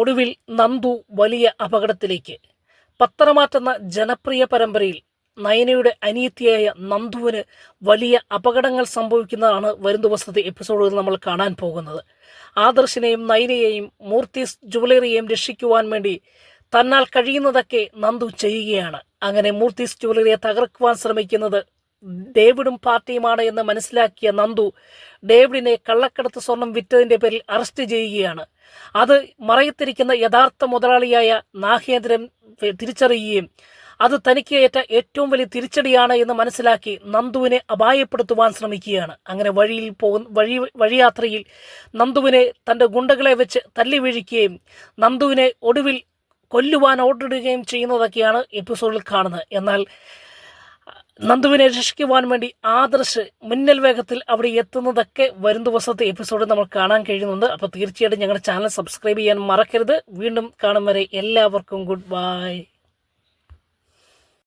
ഒടുവിൽ നന്ദു വലിയ അപകടത്തിലേക്ക്. പത്തരമാറ്റെന്ന ജനപ്രിയ പരമ്പരയിൽ നയനയുടെ അനിയത്തിയായ നന്ദുവിന് വലിയ അപകടങ്ങൾ സംഭവിക്കുന്നതാണ് വരും ദിവസത്തെ എപ്പിസോഡുകൾ നമ്മൾ കാണാൻ പോകുന്നത്. ആദർശിനെയും നയനയെയും മൂർത്തീസ് ജുവലറിയെയും രക്ഷിക്കുവാൻ വേണ്ടി തന്നാൽ കഴിയുന്നതൊക്കെ നന്ദു ചെയ്യുകയാണ്. അങ്ങനെ മൂർത്തീസ് ജുവലറിയെ തകർക്കുവാൻ ശ്രമിക്കുന്നത് ഡേവിഡും പാർട്ടിയുമാണ് എന്ന് മനസ്സിലാക്കിയ നന്ദു ഡേവിഡിനെ കള്ളക്കടത്ത് സ്വർണം വിറ്റതിൻ്റെ പേരിൽ അറസ്റ്റ് ചെയ്യുകയാണ്. അത് മറയത്തിരിക്കുന്ന യഥാർത്ഥ മുതലാളിയായ നാഗേന്ദ്രൻ തിരിച്ചറിയുകയും അത് തനിക്ക് ഏറ്റ ഏറ്റവും വലിയ തിരിച്ചടിയാണ് എന്ന് മനസ്സിലാക്കി നന്ദുവിനെ അപായപ്പെടുത്തുവാൻ ശ്രമിക്കുകയാണ്. അങ്ങനെ വഴിയാത്രയിൽ നന്ദുവിനെ തൻ്റെ ഗുണ്ടകളെ വെച്ച് തല്ലി വീഴിക്കുകയും നന്ദുവിനെ ഒടുവിൽ കൊല്ലുവാൻ ഓർഡറിടുകയും ചെയ്യുന്നതൊക്കെയാണ് എപ്പിസോഡിൽ കാണുന്നത്. എന്നാൽ നന്ദുവിനെ രക്ഷിക്കുവാൻ വേണ്ടി ആദർശ് മിന്നൽ വേഗത്തിൽ അവിടെ എത്തുന്നതൊക്കെ വരും ദിവസത്തെ എപ്പിസോഡ് നമ്മൾ കാണാൻ കഴിയുന്നുണ്ട്. അപ്പോൾ തീർച്ചയായിട്ടും ഞങ്ങളുടെ ചാനൽ സബ്സ്ക്രൈബ് ചെയ്യാൻ മറക്കരുത്. വീണ്ടും കാണും വരെ എല്ലാവർക്കും ഗുഡ് ബൈ.